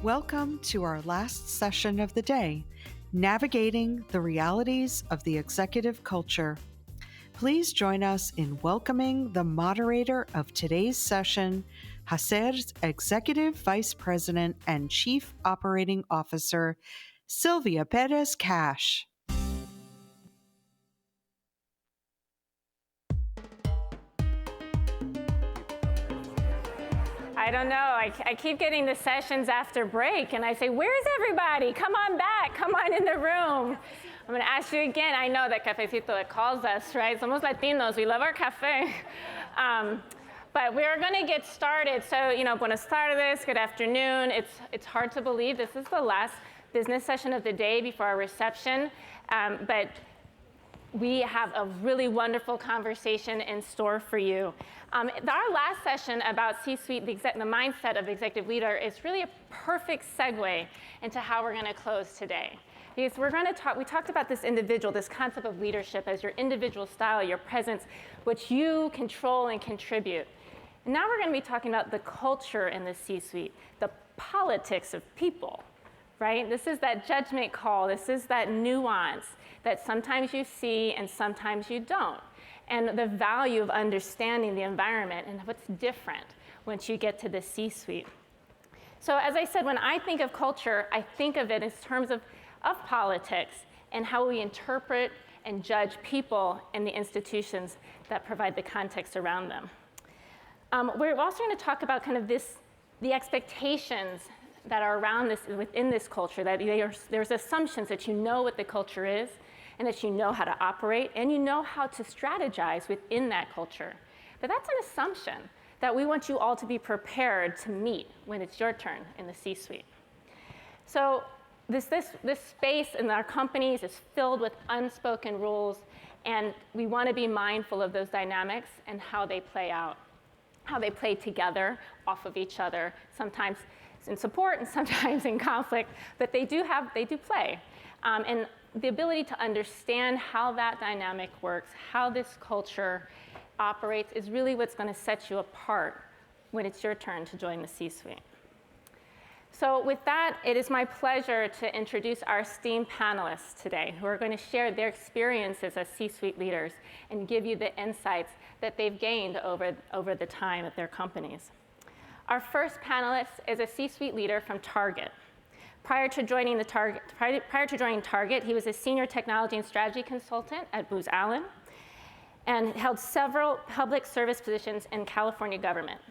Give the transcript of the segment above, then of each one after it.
Welcome to our last session of the day, Navigating the Realities of the Executive Culture. Please join us in welcoming the moderator of today's session, HACER's Executive Vice President and Chief Operating Officer, Sylvia Perez Cash. I don't know. I keep getting the sessions after break, and I say, where's everybody? Come on back. Come on in the room. I'm going to ask you again. I know that Cafecito that calls us, right? Somos Latinos. We love our café. But we're going to get started. So, buenas tardes, good afternoon. It's hard to believe this is the last business session of the day before our reception. But we have a really wonderful conversation in store for you. Our last session about C-suite, the mindset of the executive leader, is really a perfect segue into how we're going to close today. Because we talked about this concept of leadership as your individual style, your presence, which you control and contribute. And now we're going to be talking about the culture in the C-suite, the politics of people, right? This is that judgment call. This is that nuance that sometimes you see and sometimes you don't. And the value of understanding the environment and what's different once you get to the C-suite. So as I said, when I think of culture, I think of it in terms of politics and how we interpret and judge people and the institutions that provide the context around them. We're also going to talk about kind of the expectations that are around this, within this culture, that there's assumptions that you know what the culture is, and that you know how to operate, and you know how to strategize within that culture. But that's an assumption that we want you all to be prepared to meet when it's your turn in the C-suite. So this space in our companies is filled with unspoken rules, and we want to be mindful of those dynamics and how they play out, how they play together off of each other, sometimes in support and sometimes in conflict, but they do play. And the ability to understand how that dynamic works, how this culture operates, is really what's going to set you apart when it's your turn to join the C-suite. So with that, it is my pleasure to introduce our esteemed panelists today, who are going to share their experiences as C-suite leaders and give you the insights that they've gained over the time at their companies. Our first panelist is a C-suite leader from Target. Prior to joining Target, he was a senior technology and strategy consultant at Booz Allen and held several public service positions in California government.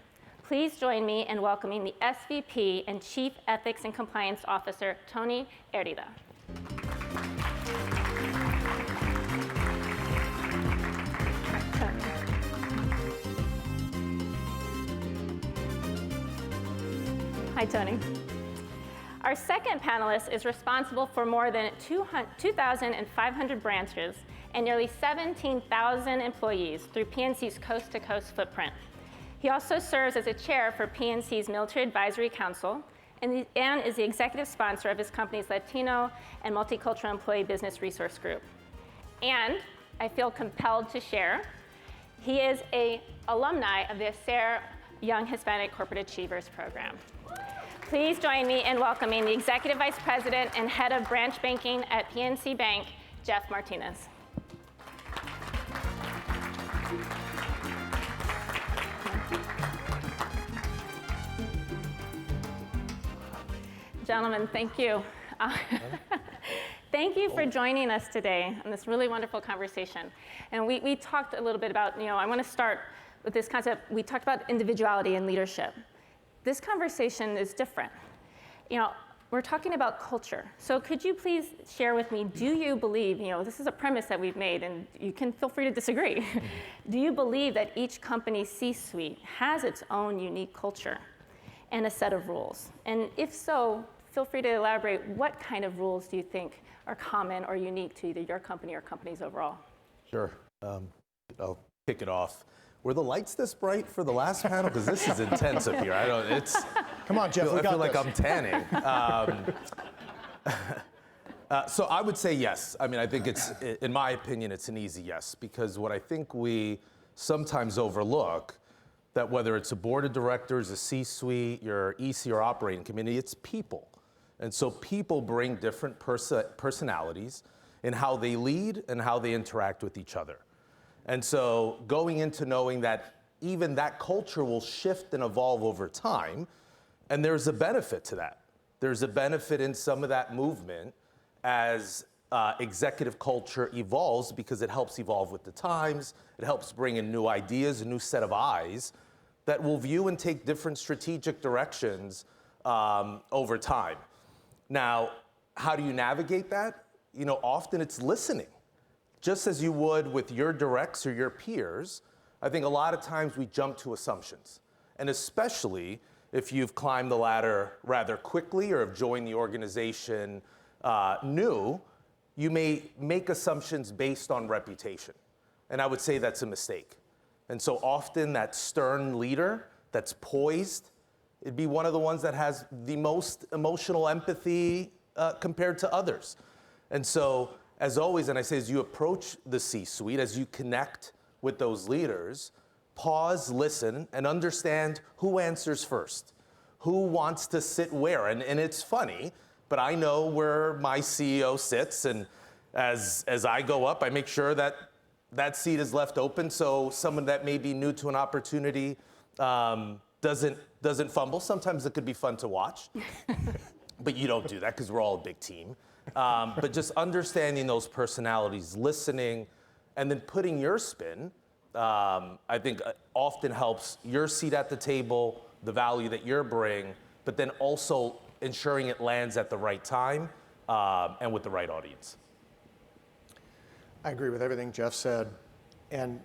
Please join me in welcoming the SVP and Chief Ethics and Compliance Officer, Tony Herida. Hi, Tony. Our second panelist is responsible for more than 2,500 branches and nearly 17,000 employees through PNC's coast-to-coast footprint. He also serves as a chair for PNC's Military Advisory Council and is the executive sponsor of his company's Latino and Multicultural Employee Business Resource Group. And I feel compelled to share, he is an alumni of the HACER Young Hispanic Corporate Achievers Program. Please join me in welcoming the Executive Vice President and Head of Branch Banking at PNC Bank, Jeff Martinez. Gentlemen, thank you. Thank you for joining us today on this really wonderful conversation. And we talked a little bit about, I want to start with this concept. We talked about individuality and leadership. This conversation is different. We're talking about culture. So could you please share with me, do you believe, this is a premise that we've made, and you can feel free to disagree. Do you believe that each company's C-suite has its own unique culture and a set of rules? And if so, feel free to elaborate. What kind of rules do you think are common or unique to either your company or companies overall? Sure. I'll kick it off. Were the lights this bright for the last panel? Because this is intense up here. Come on, Jeff. I feel like I'm tanning. So I would say yes. I think in my opinion, it's an easy yes, because what I think we sometimes overlook that whether it's a board of directors, a C-suite, your EC or operating committee, it's people. And so people bring different personalities in how they lead and how they interact with each other. And so going into knowing that even that culture will shift and evolve over time, and there's a benefit to that. There's a benefit in some of that movement as executive culture evolves, because it helps evolve with the times, it helps bring in new ideas, a new set of eyes that will view and take different strategic directions over time. Now, how do you navigate that? You know, often it's listening. Just as you would with your directs or your peers, I think a lot of times we jump to assumptions. And especially if you've climbed the ladder rather quickly or have joined the organization new, you may make assumptions based on reputation. And I would say that's a mistake. And so often that stern leader that's poised, it'd be one of the ones that has the most emotional empathy compared to others. And so, as always, and I say as you approach the C-suite, as you connect with those leaders, pause, listen, and understand who answers first, who wants to sit where. And it's funny, but I know where my CEO sits, and as I go up, I make sure that that seat is left open so someone that may be new to an opportunity doesn't fumble. Sometimes it could be fun to watch, but you don't do that because we're all a big team. But just understanding those personalities, listening, and then putting your spin, I think often helps your seat at the table, the value that you're bringing, but then also ensuring it lands at the right time and with the right audience. I agree with everything Jeff said, and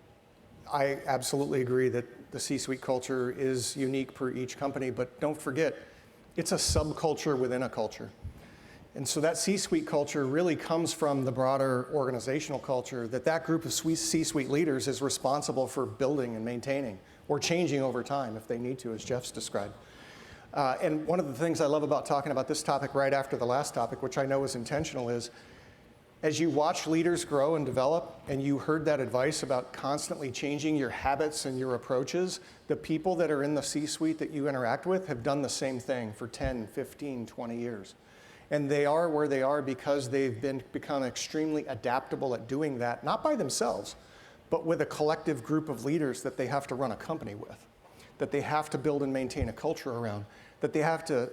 I absolutely agree that the C-suite culture is unique per each company, but don't forget, it's a subculture within a culture. And so that C-suite culture really comes from the broader organizational culture that group of C-suite leaders is responsible for building and maintaining, or changing over time if they need to, as Jeff's described. And one of the things I love about talking about this topic right after the last topic, which I know is intentional, is as you watch leaders grow and develop, and you heard that advice about constantly changing your habits and your approaches, the people that are in the C-suite that you interact with have done the same thing for 10, 15, 20 years. And they are where they are because they've become extremely adaptable at doing that, not by themselves, but with a collective group of leaders that they have to run a company with, that they have to build and maintain a culture around, that they have to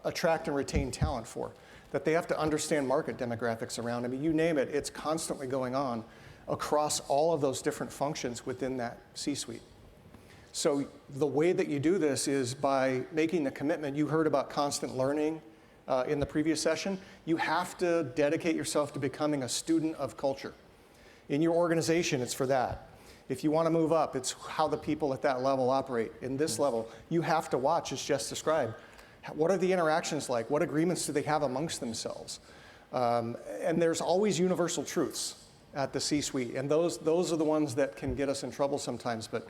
attract and retain talent for, that they have to understand market demographics around. I mean, you name it, it's constantly going on across all of those different functions within that C-suite. So the way that you do this is by making the commitment. You heard about constant learning in the previous session. You have to dedicate yourself to becoming a student of culture. In your organization, it's for that. If you want to move up, it's how the people at that level operate. In this level, you have to watch, as Jess described. What are the interactions like? What agreements do they have amongst themselves? And there's always universal truths at the C-suite, and those are the ones that can get us in trouble sometimes, but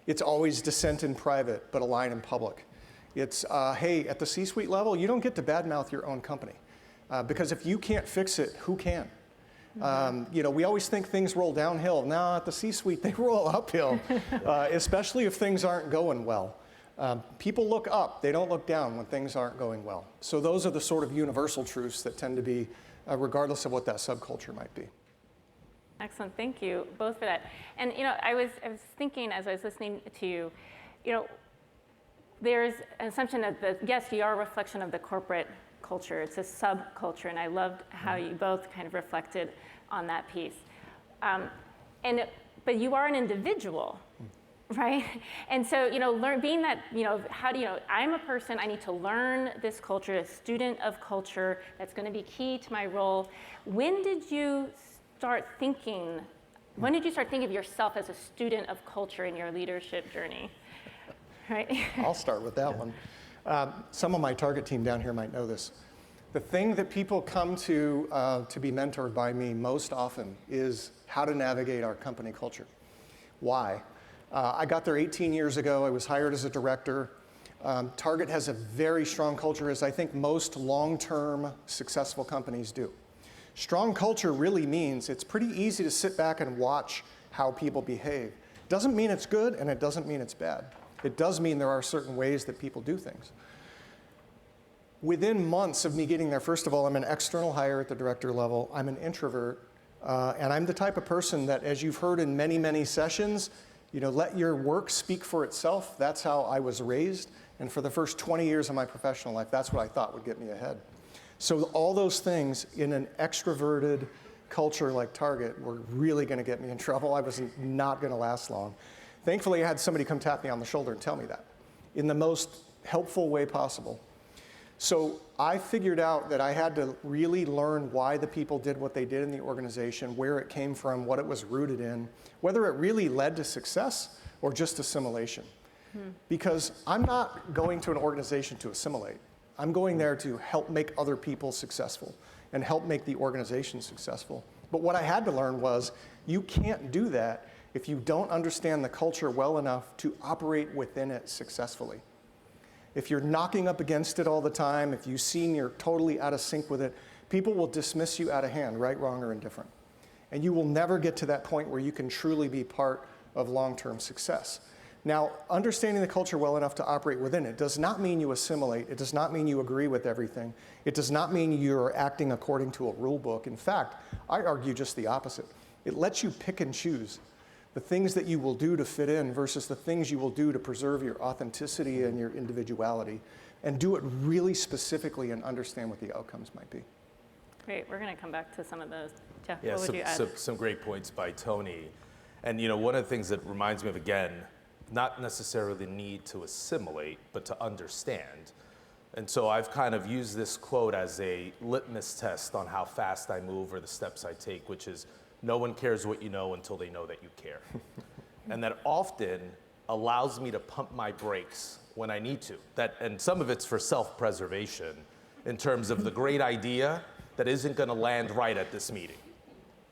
it's always dissent in private, but align in public. It's, hey, at the C-suite level, you don't get to badmouth your own company, because if you can't fix it, who can? You know, we always think things roll downhill. Now at the C-suite, they roll uphill, especially if things aren't going well. People look up, they don't look down when things aren't going well. So those are the sort of universal truths that tend to be, regardless of what that subculture might be. Excellent, thank you both for that. And you know, I was thinking as I was listening to you, you know, there's an assumption that yes, you are a reflection of the corporate culture. It's a subculture, and I loved how you both kind of reflected on that piece. But you are an individual. Right? And so, you know, being that, you know, how do you know, I'm a person, I need to learn this culture, a student of culture, that's going to be key to my role. When did you start thinking of yourself as a student of culture in your leadership journey? Right? I'll start with that one. Some of my target team down here might know this. The thing that people come to be mentored by me most often is how to navigate our company culture. Why? I got there 18 years ago. I was hired as a director. Target has a very strong culture, as I think most long-term successful companies do. Strong culture really means it's pretty easy to sit back and watch how people behave. Doesn't mean it's good, and it doesn't mean it's bad. It does mean there are certain ways that people do things. Within months of me getting there, first of all, I'm an external hire at the director level. I'm an introvert, and I'm the type of person that, as you've heard in many, many sessions, let your work speak for itself. That's how I was raised, and for the first 20 years of my professional life, that's what I thought would get me ahead. So all those things in an extroverted culture like Target were really going to get me in trouble. I was not going to last long. Thankfully, I had somebody come tap me on the shoulder and tell me that in the most helpful way possible. So I figured out that I had to really learn why the people did what they did in the organization, where it came from, what it was rooted in, whether it really led to success or just assimilation. Because I'm not going to an organization to assimilate. I'm going there to help make other people successful and help make the organization successful. But what I had to learn was you can't do that if you don't understand the culture well enough to operate within it successfully. If you're knocking up against it all the time, if you seem you're totally out of sync with it, people will dismiss you out of hand, right, wrong, or indifferent. And you will never get to that point where you can truly be part of long-term success. Now, understanding the culture well enough to operate within it does not mean you assimilate. It does not mean you agree with everything. It does not mean you're acting according to a rule book. In fact, I argue just the opposite. It lets you pick and choose the things that you will do to fit in versus the things you will do to preserve your authenticity and your individuality, and do it really specifically and understand what the outcomes might be. Great, we're going to come back to some of those. Jeff, Yeah, what would you add? some great points by Tony. And one of the things that reminds me of, again, not necessarily the need to assimilate, but to understand. And so I've kind of used this quote as a litmus test on how fast I move or the steps I take, which is, no one cares what you know until they know that you care. And that often allows me to pump my brakes when I need to. And some of it's for self-preservation in terms of the great idea that isn't going to land right at this meeting.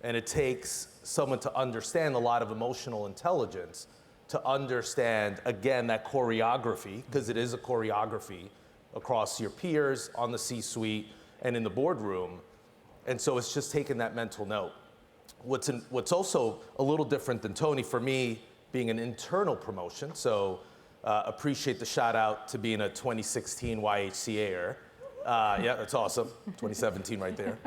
And it takes someone to understand a lot of emotional intelligence to understand, again, that choreography, because it is a choreography across your peers, on the C-suite, and in the boardroom. And so it's just taking that mental note. What's also a little different than Tony, for me, being an internal promotion, appreciate the shout out to being a 2016 YHCAer. Yeah, that's awesome, 2017 right there.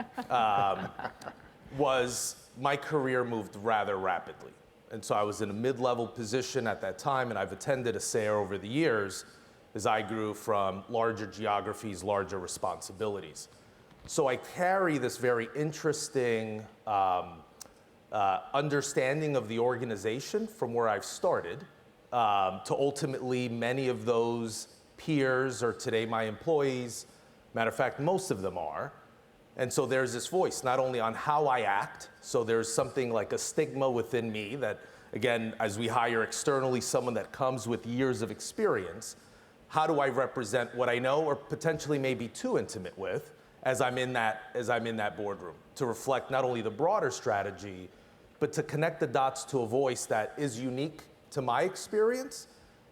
Was my career moved rather rapidly. And so I was in a mid-level position at that time, and I've attended a SARE over the years as I grew from larger geographies, larger responsibilities. So I carry this very interesting understanding of the organization from where I've started to ultimately many of those peers are today my employees. Matter of fact, most of them are. And so there's this voice, not only on how I act, so there's something like a stigma within me that, again, as we hire externally someone that comes with years of experience, how do I represent what I know or potentially may be too intimate with as I'm in that boardroom, to reflect not only the broader strategy, but to connect the dots to a voice that is unique to my experience.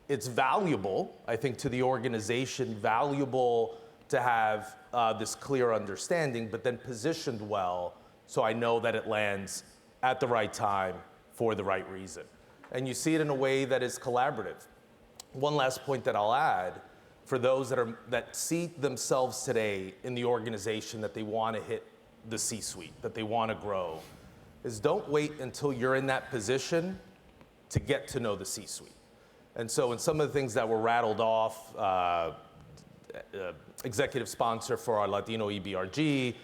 It's valuable, I think, to the organization, valuable to have this clear understanding, but then positioned well so I know that it lands at the right time for the right reason. And you see it in a way that is collaborative. One last point that I'll add, for those that see themselves today in the organization that they want to hit the C-suite, that they want to grow, is don't wait until you're in that position to get to know the C-suite. And so in some of the things that were rattled off, executive sponsor for our Latino EBRG,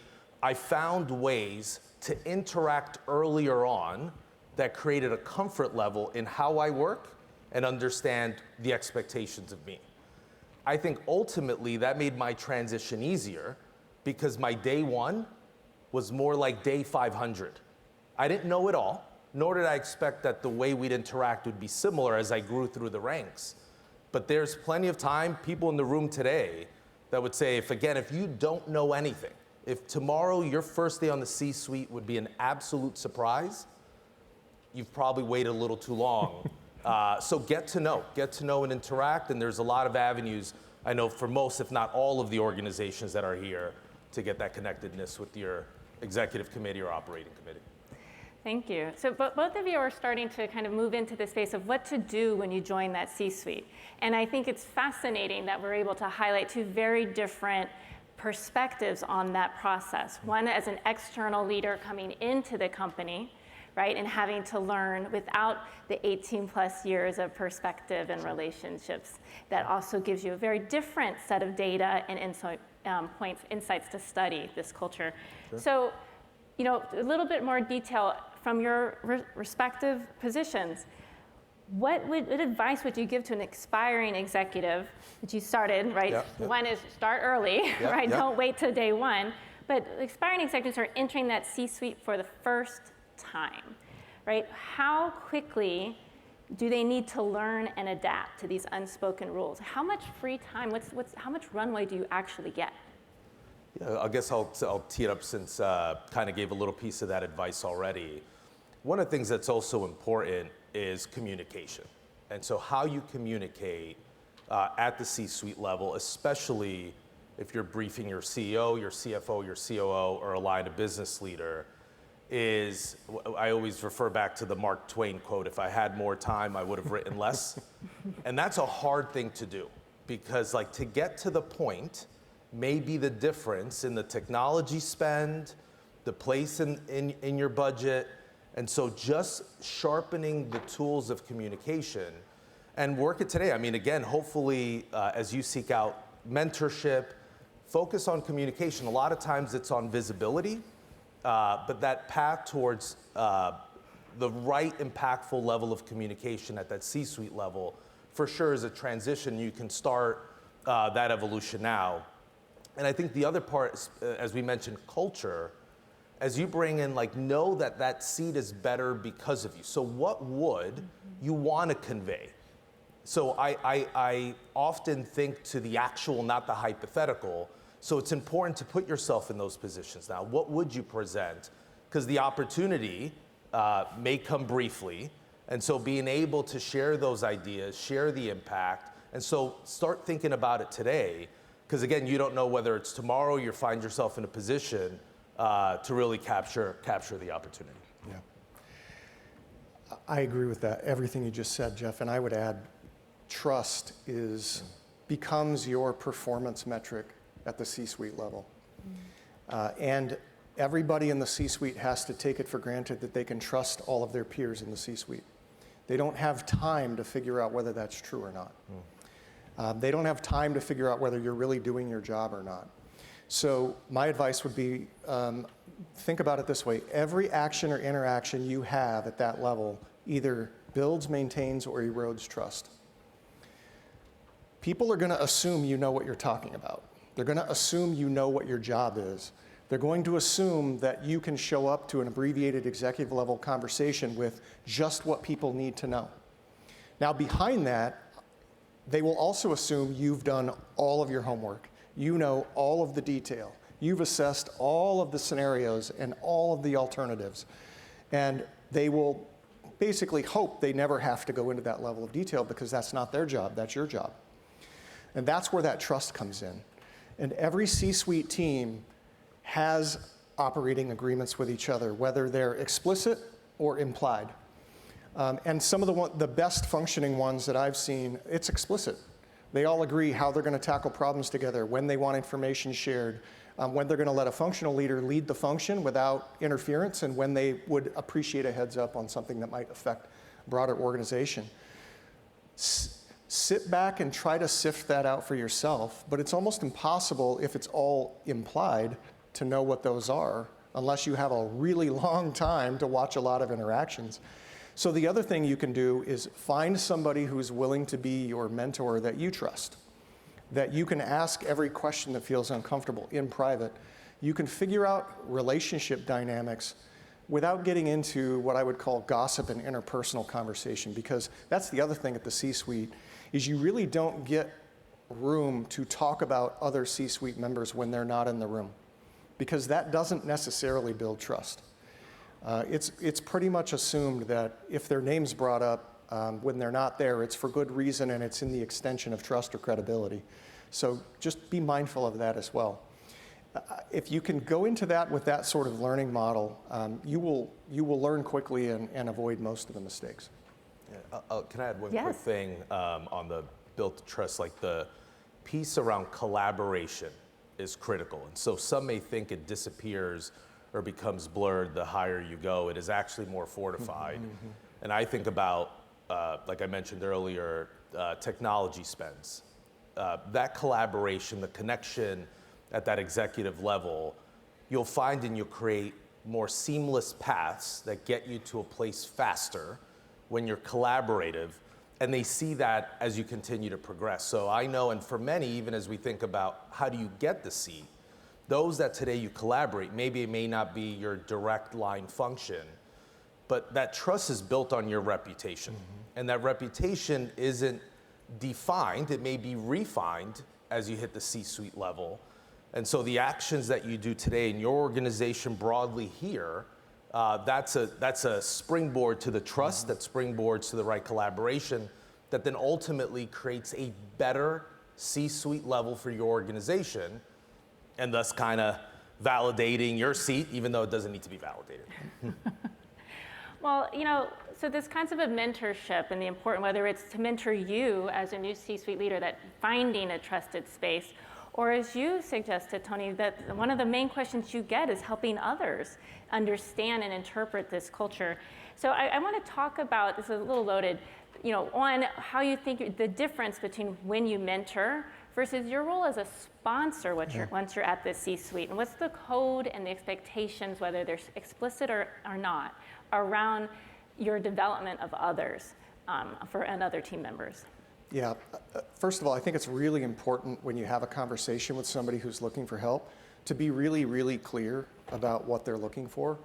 I found ways to interact earlier on that created a comfort level in how I work and understand the expectations of me. I think ultimately that made my transition easier because my day one was more like day 500. I didn't know it all, nor did I expect that the way we'd interact would be similar as I grew through the ranks. But there's plenty of time, people in the room today that would say, if you don't know anything, if tomorrow your first day on the C-suite would be an absolute surprise, you've probably waited a little too long. So get to know and interact, and there's a lot of avenues, I know for most, if not all of the organizations that are here, to get that connectedness with your executive committee or operating committee. Thank you. So both of you are starting to kind of move into the space of what to do when you join that C-suite. And I think it's fascinating that we're able to highlight two very different perspectives on that process. One as an external leader coming into the company, right, and having to learn without the 18 plus years of perspective and relationships. That also gives you a very different set of data and insights to study this culture. Sure. So, you know, a little bit more detail from your respective positions. What advice would you give to an aspiring executive that you started, right? Yep, yep. One is start early, yep, right? Yep. Don't wait till day one. But aspiring executives are entering that C-suite for the first time, right? How quickly do they need to learn and adapt to these unspoken rules? How much free time, how much runway do you actually get? Yeah, I guess I'll tee it up since kind of gave a little piece of that advice already. One of the things that's also important is communication. And so how you communicate at the C-suite level, especially if you're briefing your CEO, your CFO, your COO, or a line of business leader, is, I always refer back to the Mark Twain quote, if I had more time, I would have written less. And that's a hard thing to do because like to get to the point may be the difference in the technology spend, the place in your budget. And so just sharpening the tools of communication and work it today. I mean, again, hopefully as you seek out mentorship, focus on communication. A lot of times it's on visibility, but that path towards the right impactful level of communication at that C-suite level for sure is a transition. You can start that evolution now. And I think the other part, as we mentioned, culture, as you bring in, like, know that that seat is better because of you. So what would you want to convey? So I often think to the actual, not the hypothetical. So it's important to put yourself in those positions now. What would you present? Because the opportunity may come briefly. And so being able to share those ideas, share the impact. And so start thinking about it today. Because again, you don't know whether it's tomorrow you find yourself in a position to really capture the opportunity. Yeah. I agree with that, everything you just said, Jeff, and I would add, trust becomes your performance metric at the C-suite level. And everybody in the C-suite has to take it for granted that they can trust all of their peers in the C-suite. They don't have time to figure out whether that's true or not. They don't have time to figure out whether you're really doing your job or not. So my advice would be, think about it this way. Every action or interaction you have at that level either builds, maintains, or erodes trust. People are going to assume you know what you're talking about. They're going to assume you know what your job is. They're going to assume that you can show up to an abbreviated executive level conversation with just what people need to know. Now, behind that, they will also assume you've done all of your homework. You know all of the detail. You've assessed all of the scenarios and all of the alternatives. And they will basically hope they never have to go into that level of detail because that's not their job, that's your job. And that's where that trust comes in. And every C-suite team has operating agreements with each other, whether they're explicit or implied. And some of the best functioning ones that I've seen, it's explicit. They all agree how they're going to tackle problems together, when they want information shared, when they're going to let a functional leader lead the function without interference, and when they would appreciate a heads up on something that might affect a broader organization. Sit back and try to sift that out for yourself, but it's almost impossible if it's all implied to know what those are, unless you have a really long time to watch a lot of interactions. So the other thing you can do is find somebody who's willing to be your mentor that you trust, that you can ask every question that feels uncomfortable in private. You can figure out relationship dynamics without getting into what I would call gossip and interpersonal conversation, because that's the other thing at the C-suite, is you really don't get room to talk about other C-suite members when they're not in the room, because that doesn't necessarily build trust. It's pretty much assumed that if their name's brought up when they're not there, it's for good reason and it's in the extension of trust or credibility. So just be mindful of that as well. If you can go into that with that sort of learning model, you will learn quickly and avoid most of the mistakes. Yeah. Can I add one Yes. quick thing on the built trust? Like the piece around collaboration is critical. And so some may think it disappears or becomes blurred the higher you go. It is actually more fortified. And I think about, like I mentioned earlier, technology spends. That collaboration, the connection at that executive level, you'll find and you'll create more seamless paths that get you to a place faster when you're collaborative, and they see that as you continue to progress. So I know, and for many, even as we think about how do you get the seat, those that today you collaborate, maybe it may not be your direct line function, but that trust is built on your reputation. And that reputation isn't defined, it may be refined as you hit the C-suite level. And so the actions that you do today in your organization broadly here, that's a springboard to the trust, that springboards to the right collaboration, that then ultimately creates a better C-suite level for your organization, and thus kind of validating your seat, even though it doesn't need to be validated. Well, so this concept of mentorship and the important, whether it's to mentor you as a new C-suite leader, that finding a trusted space, or as you suggested, Tony, that one of the main questions you get is helping others understand and interpret this culture. So I want to talk about, this is a little loaded, on how you think the difference between when you mentor versus your role as a sponsor once you're at the C-suite. And what's the code and the expectations, whether they're explicit or not, around your development of others and other team members? Yeah, first of all, I think it's really important when you have a conversation with somebody who's looking for help to be really, really clear about what they're looking for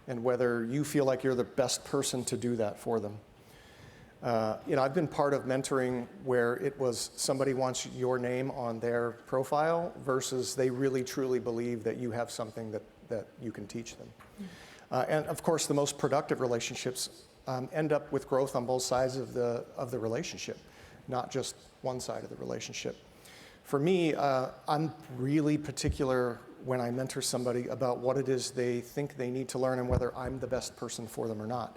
and whether you feel like you're the best person to do that for them. I've been part of mentoring where it was somebody wants your name on their profile versus they really, truly believe that you have something that you can teach them. And of course, the most productive relationships end up with growth on both sides of the relationship, not just one side of the relationship. For me, I'm really particular when I mentor somebody about what it is they think they need to learn and whether I'm the best person for them or not.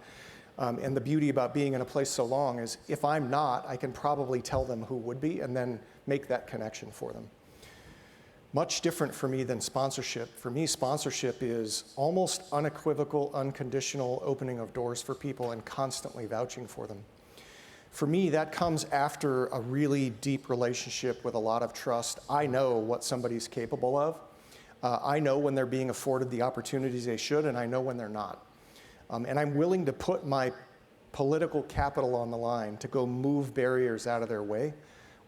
And the beauty about being in a place so long is if I'm not, I can probably tell them who would be and then make that connection for them. Much different for me than sponsorship. For me, sponsorship is almost unequivocal, unconditional opening of doors for people and constantly vouching for them. For me, that comes after a really deep relationship with a lot of trust. I know what somebody's capable of. I know when they're being afforded the opportunities they should, and I know when they're not. And I'm willing to put my political capital on the line to go move barriers out of their way,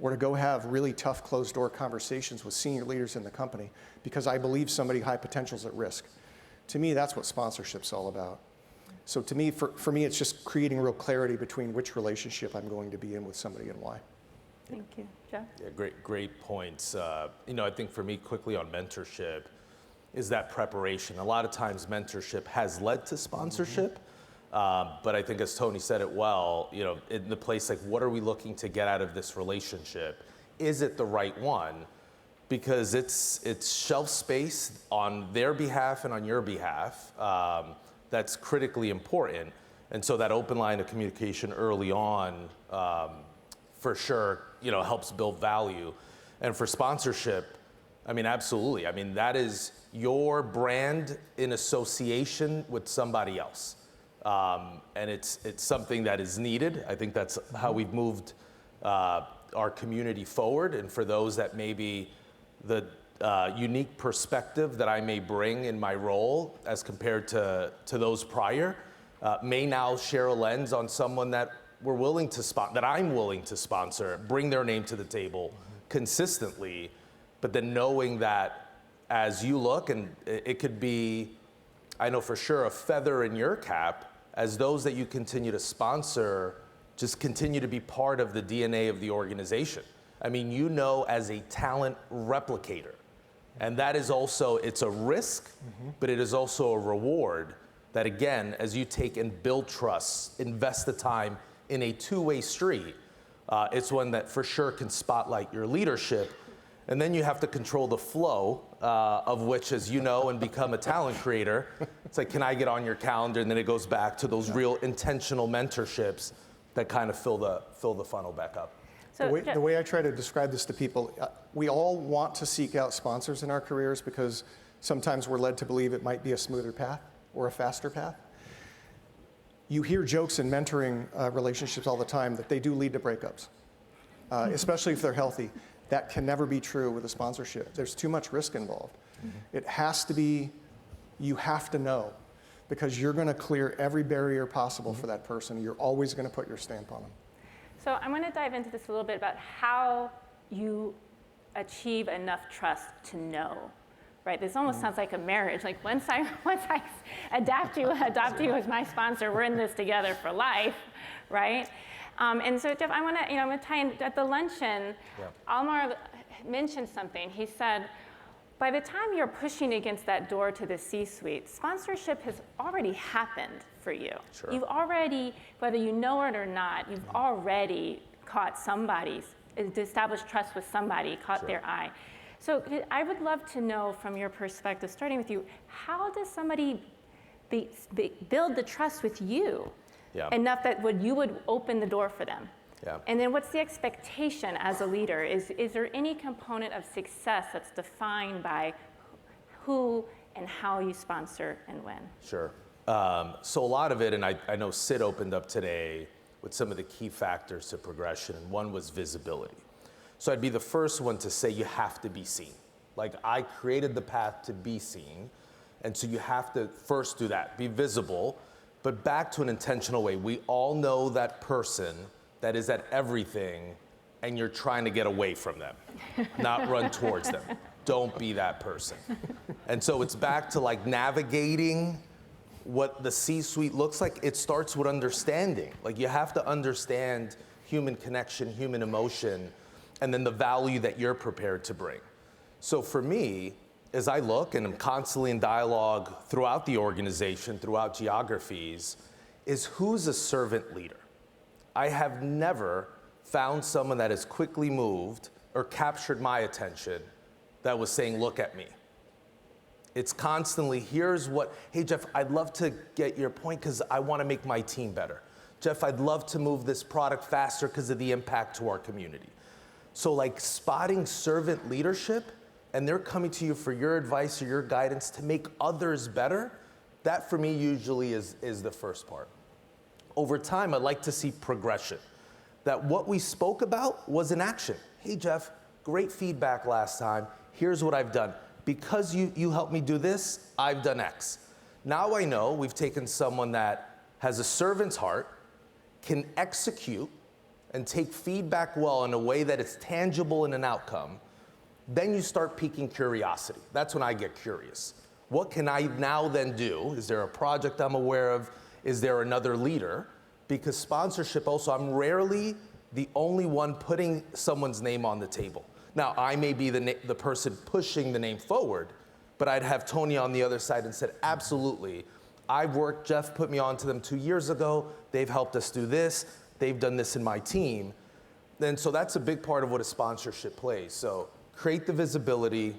or to go have really tough closed-door conversations with senior leaders in the company because I believe somebody high potential is at risk. To me, that's what sponsorship's all about. So to me, for me, it's just creating real clarity between which relationship I'm going to be in with somebody and why. Thank you. Jeff? Yeah, great points. I think for me, quickly on mentorship, is that preparation. A lot of times mentorship has led to sponsorship, but I think as Tony said it well, in the place like, what are we looking to get out of this relationship? Is it the right one? Because it's shelf space on their behalf and on your behalf that's critically important. And so that open line of communication early on, for sure, helps build value. And for sponsorship, absolutely. That is your brand in association with somebody else. And it's something that is needed. I think that's how we've moved our community forward. And for those that maybe the unique perspective that I may bring in my role as compared to those prior may now share a lens on someone that we're willing to that I'm willing to sponsor, bring their name to the table consistently, but then knowing that as you look, and it could be, I know for sure, a feather in your cap, as those that you continue to sponsor just continue to be part of the DNA of the organization. As a talent replicator. And that is also, it's a risk, but it is also a reward that, again, as you take and build trust, invest the time in a two-way street, it's one that for sure can spotlight your leadership. And then you have to control the flow of which, as you know, and become a talent creator, it's like, can I get on your calendar? And then it goes back to those real intentional mentorships that kind of fill the funnel back up. So, The way I try to describe this to people, we all want to seek out sponsors in our careers because sometimes we're led to believe it might be a smoother path or a faster path. You hear jokes in mentoring relationships all the time that they do lead to breakups, especially if they're healthy. That can never be true with a sponsorship. There's too much risk involved. It has to be, you have to know, because you're going to clear every barrier possible for that person. You're always going to put your stamp on them. So I'm going to dive into this a little bit about how you achieve enough trust to know, right? This almost sounds like a marriage. Like once I adopt you as my sponsor, we're in this together for life, right? And so Jeff, I'm going to tie in at the luncheon. Almar mentioned something. He said, by the time you're pushing against that door to the C-suite, sponsorship has already happened for you. Sure. You've already, whether you know it or not, you've already caught somebody's, established trust with somebody, caught their eye. So I would love to know from your perspective, starting with you, how does somebody build the trust with you enough that you would open the door for them? And then what's the expectation as a leader? Is there any component of success that's defined by who and how you sponsor and when? Sure. So a lot of it, and I know Sid opened up today with some of the key factors to progression, and one was visibility. So I'd be the first one to say you have to be seen. Like, I created the path to be seen, and so you have to first do that, be visible, but back to an intentional way. We all know that person that is at everything, and you're trying to get away from them, not run towards them. Don't be that person. And so it's back to like navigating what the C-suite looks like. It starts with understanding. Like, you have to understand human connection, human emotion, and then the value that you're prepared to bring. So for me, as I look, and I'm constantly in dialogue throughout the organization, throughout geographies, is who's a servant leader? I have never found someone that has quickly moved or captured my attention that was saying, look at me. It's constantly, here's what, hey Jeff, I'd love to get your point because I want to make my team better. Jeff, I'd love to move this product faster because of the impact to our community. So like spotting servant leadership, and they're coming to you for your advice or your guidance to make others better, that for me usually is the first part. Over time, I'd like to see progression. That what we spoke about was an action. Hey Jeff, great feedback last time. Here's what I've done. Because you helped me do this, I've done X. Now I know we've taken someone that has a servant's heart, can execute, and take feedback well in a way that it's tangible in an outcome. Then you start piquing curiosity. That's when I get curious. What can I now then do? Is there a project I'm aware of? Is there another leader? Because sponsorship also, I'm rarely the only one putting someone's name on the table. Now, I may be the person pushing the name forward, but I'd have Tony on the other side and said, absolutely. I've worked, Jeff put me on to them 2 years ago. They've helped us do this. They've done this in my team. And so that's a big part of what a sponsorship plays. So create the visibility,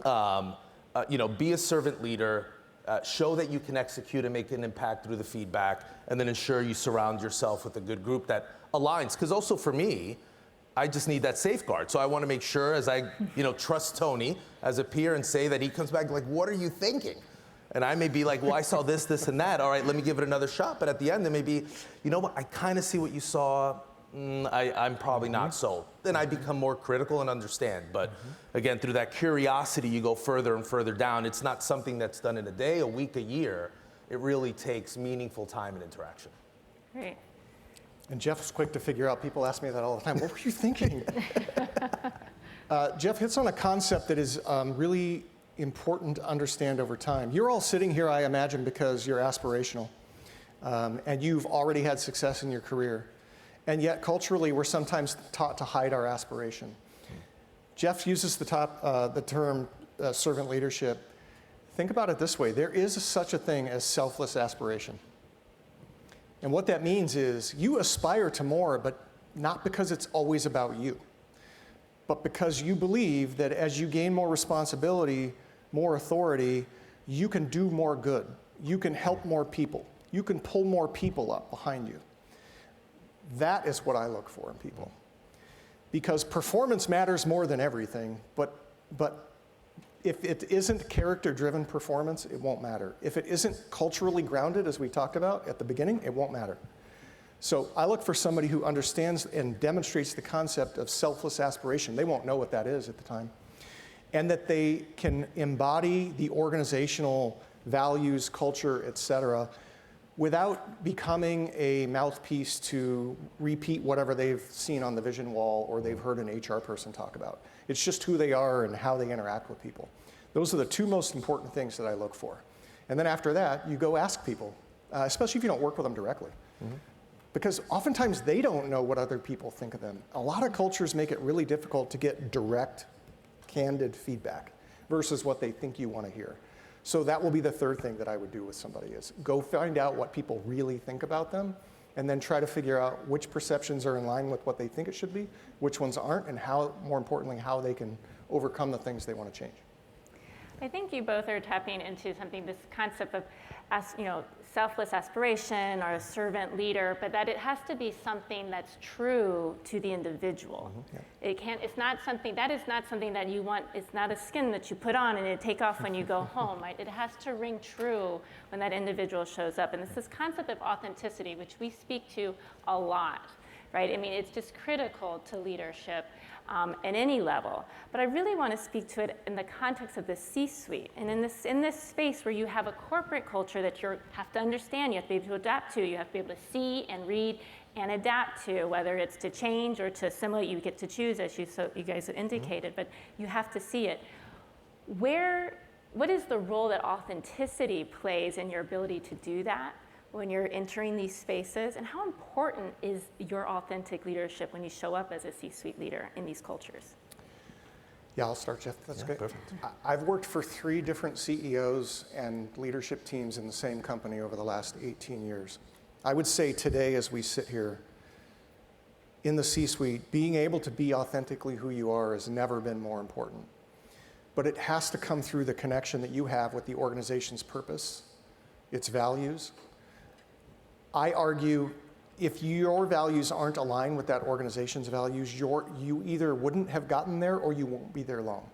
be a servant leader, show that you can execute and make an impact through the feedback, and then ensure you surround yourself with a good group that aligns. Because also for me, I just need that safeguard. So I want to make sure as I trust Tony as a peer and say that he comes back like, what are you thinking? And I may be like, well, I saw this, this, and that. All right, let me give it another shot. But at the end, there may be, you know what, I kind of see what you saw. I'm probably not sold. Then I become more critical and understand. But again, through that curiosity, you go further and further down. It's not something that's done in a day, a week, a year. It really takes meaningful time and interaction. Great. And Jeff's quick to figure out. People ask me that all the time. What were you thinking? Jeff hits on a concept that is really important to understand over time. You're all sitting here, I imagine, because you're aspirational. And you've already had success in your career. And yet, culturally, we're sometimes taught to hide our aspiration. Jeff uses the term servant leadership. Think about it this way. There is such a thing as selfless aspiration. And what that means is you aspire to more, but not because it's always about you. but because you believe that as you gain more responsibility, more authority, you can do more good. You can help more people. You can pull more people up behind you. That is what I look for in people. Because performance matters more than everything, but if it isn't character-driven performance, it won't matter. If it isn't culturally grounded, as we talked about at the beginning, it won't matter. So I look for somebody who understands and demonstrates the concept of selfless aspiration. They won't know what that is at the time. And that they can embody the organizational values, culture, et cetera, without becoming a mouthpiece to repeat whatever they've seen on the vision wall or they've heard an HR person talk about. It's just who they are and how they interact with people. Those are the two most important things that I look for. And then after that, you go ask people, especially if you don't work with them directly. Because oftentimes they don't know what other people think of them. A lot of cultures make it really difficult to get direct, candid feedback versus what they think you want to hear. So that will be the third thing that I would do with somebody is go find out what people really think about them and then try to figure out which perceptions are in line with what they think it should be, which ones aren't, and how, more importantly, how they can overcome the things they want to change. I think you both are tapping into something, this concept of, selfless aspiration or a servant leader, but that it has to be something that's true to the individual. Yeah. It's not something, that is not something that you want, it's not a skin that you put on and it take off when you go home, right? It has to ring true when that individual shows up. And it's this concept of authenticity, which we speak to a lot, right? I mean, it's just critical to leadership at any level. But I really want to speak to it in the context of the C-suite. And in this space where you have a corporate culture that you have to understand, you have to be able to adapt to, you have to be able to see and read and adapt to, whether it's to change or to assimilate, you get to choose, as you guys have indicated, but you have to see it. What is the role that authenticity plays in your ability to do that when you're entering these spaces, and how important is your authentic leadership when you show up as a C-suite leader in these cultures? Yeah, I'll start, Jeff. That's great. Perfect. I've worked for 3 different CEOs and leadership teams in the same company over the last 18 years. I would say today, as we sit here in the C-suite, being able to be authentically who you are has never been more important. But it has to come through the connection that you have with the organization's purpose, its values. I argue if your values aren't aligned with that organization's values, you either wouldn't have gotten there or you won't be there long.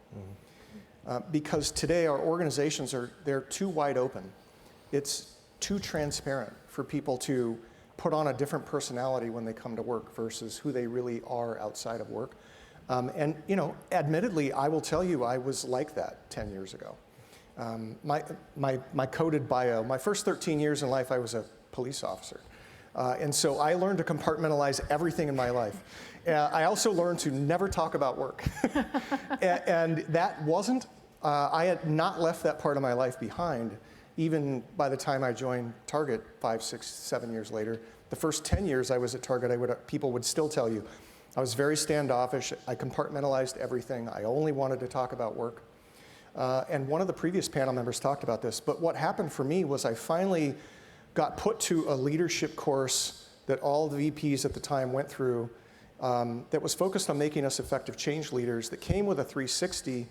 Because today our organizations they're too wide open. It's too transparent for people to put on a different personality when they come to work versus who they really are outside of work. And admittedly, I will tell you, I was like that 10 years ago. My coded bio, my first 13 years in life, I was a police officer. And so I learned to compartmentalize everything in my life. I also learned to never talk about work. and that wasn't, I had not left that part of my life behind, even by the time I joined Target 5, 6, 7 years later. The first 10 years I was at Target, people would still tell you, I was very standoffish. I compartmentalized everything. I only wanted to talk about work. And one of the previous panel members talked about this. But what happened for me was I finally got put to a leadership course that all the VPs at the time went through that was focused on making us effective change leaders, that came with a 360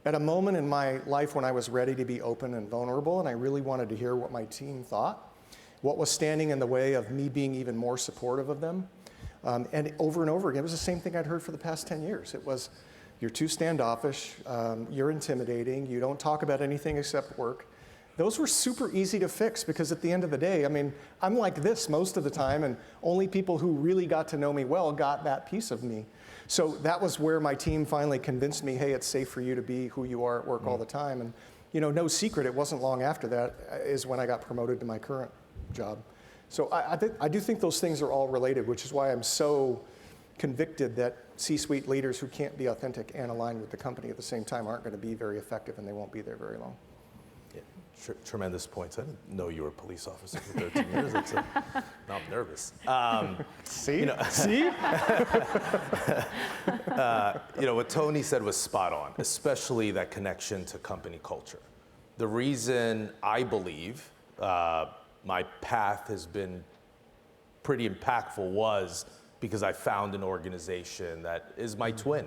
at a moment in my life when I was ready to be open and vulnerable, and I really wanted to hear what my team thought, what was standing in the way of me being even more supportive of them. And over again, it was the same thing I'd heard for the past 10 years. It was, you're too standoffish, you're intimidating, you don't talk about anything except work. Those were super easy to fix because at the end of the day, I mean, I'm like this most of the time, and only people who really got to know me well got that piece of me. So that was where my team finally convinced me, hey, it's safe for you to be who you are at work all the time. And no secret, it wasn't long after that is when I got promoted to my current job. So I do think those things are all related, which is why I'm so convicted that C-suite leaders who can't be authentic and aligned with the company at the same time aren't going to be very effective, and they won't be there very long. Tremendous points. I didn't know you were a police officer for 13 years. Now I'm nervous. See? See? What Tony said was spot on, especially that connection to company culture. The reason I believe my path has been pretty impactful was because I found an organization that is my twin.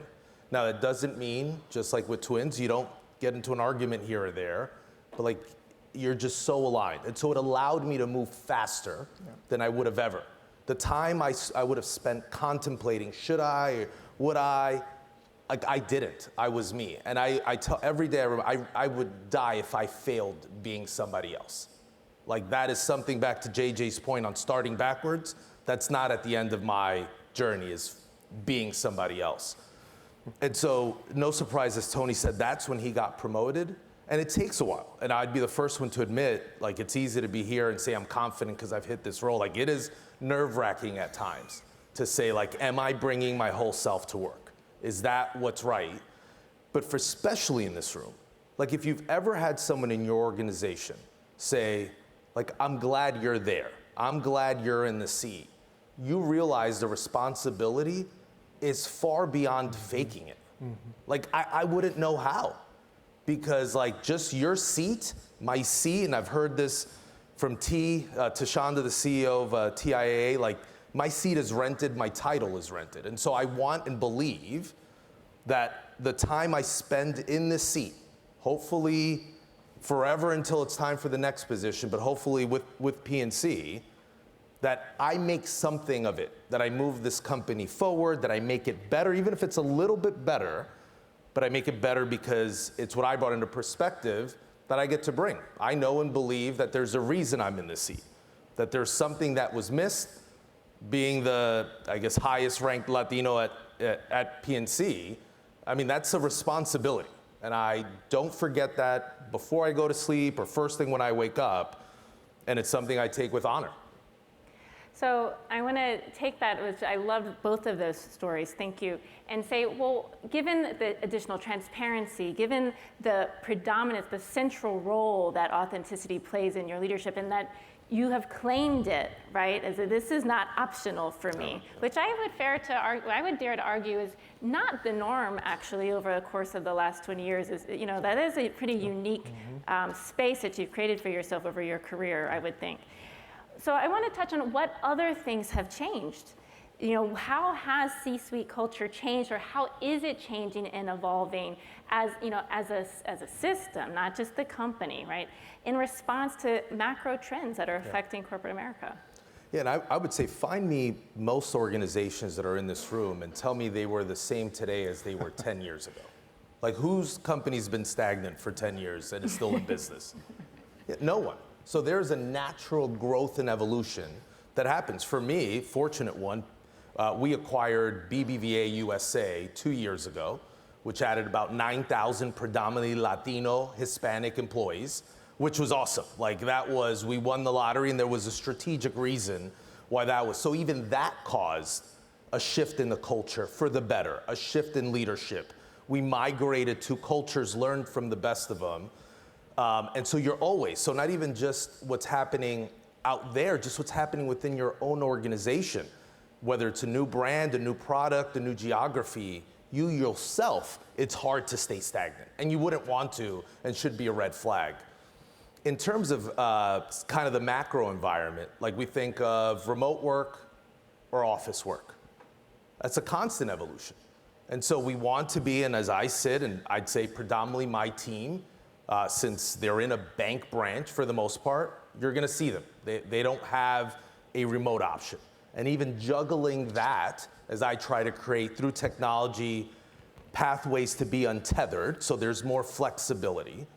Now, that doesn't mean, just like with twins, you don't get into an argument here or there, but like, you're just so aligned. And so it allowed me to move faster than I would have ever. The time I would have spent contemplating, should I, would I, like, I didn't. I was me. And I tell every day, I would die if I failed being somebody else. Like, that is something, back to JJ's point on starting backwards, that's not at the end of my journey, is being somebody else. And so, no surprise, as Tony said, that's when he got promoted. And it takes a while. And I'd be the first one to admit, like, it's easy to be here and say I'm confident because I've hit this role. Like, it is nerve-wracking at times to say, like, am I bringing my whole self to work? Is that what's right? But for especially in this room, like, if you've ever had someone in your organization say, like, I'm glad you're there, I'm glad you're in the seat, you realize the responsibility is far beyond faking it. Mm-hmm. Like, I wouldn't know how. Because, like, just your seat, my seat, and I've heard this from Tashonda, the CEO of TIAA, like, my seat is rented, my title is rented. And so I want and believe that the time I spend in this seat, hopefully forever until it's time for the next position, but hopefully with PNC, that I make something of it, that I move this company forward, that I make it better, even if it's a little bit better, but I make it better because it's what I brought into perspective that I get to bring. I know and believe that there's a reason I'm in this seat, that there's something that was missed. Being the, I guess, highest ranked Latino at PNC, I mean, that's a responsibility. And I don't forget that before I go to sleep or first thing when I wake up, and it's something I take with honor. So I want to take that, which I loved both of those stories, thank you, and say, well, given the additional transparency, given the predominance, the central role that authenticity plays in your leadership, and that you have claimed it, right, as this is not optional for me, which I would dare to argue is not the norm, actually, over the course of the last 20 years. Is, you know, that is a pretty unique space that you've created for yourself over your career, I would think. So I want to touch on what other things have changed. You know, how has C-suite culture changed, or how is it changing and evolving as, you know, as a system, not just the company, right, in response to macro trends that are affecting corporate America? Yeah, and I would say find me most organizations that are in this room and tell me they were the same today as they were 10 years ago. Like, whose company's been stagnant for 10 years and is still in business? Yeah, no one. So there's a natural growth and evolution that happens. For me, fortunate one, we acquired BBVA USA 2 years ago, which added about 9,000 predominantly Latino, Hispanic employees, which was awesome. Like, that was, we won the lottery, and there was a strategic reason why that was. So even that caused a shift in the culture for the better, a shift in leadership. We migrated to cultures, learned from the best of them. And so you're always, so not even just what's happening out there, just what's happening within your own organization, whether it's a new brand, a new product, a new geography, you yourself, it's hard to stay stagnant. And you wouldn't want to, and should be a red flag. In terms of kind of the macro environment, like, we think of remote work or office work. That's a constant evolution. And so we want to be, and as I sit, and I'd say predominantly my team, since they're in a bank branch for the most part, you're gonna see them. They don't have a remote option. And even juggling that, as I try to create through technology pathways to be untethered, so there's more flexibility.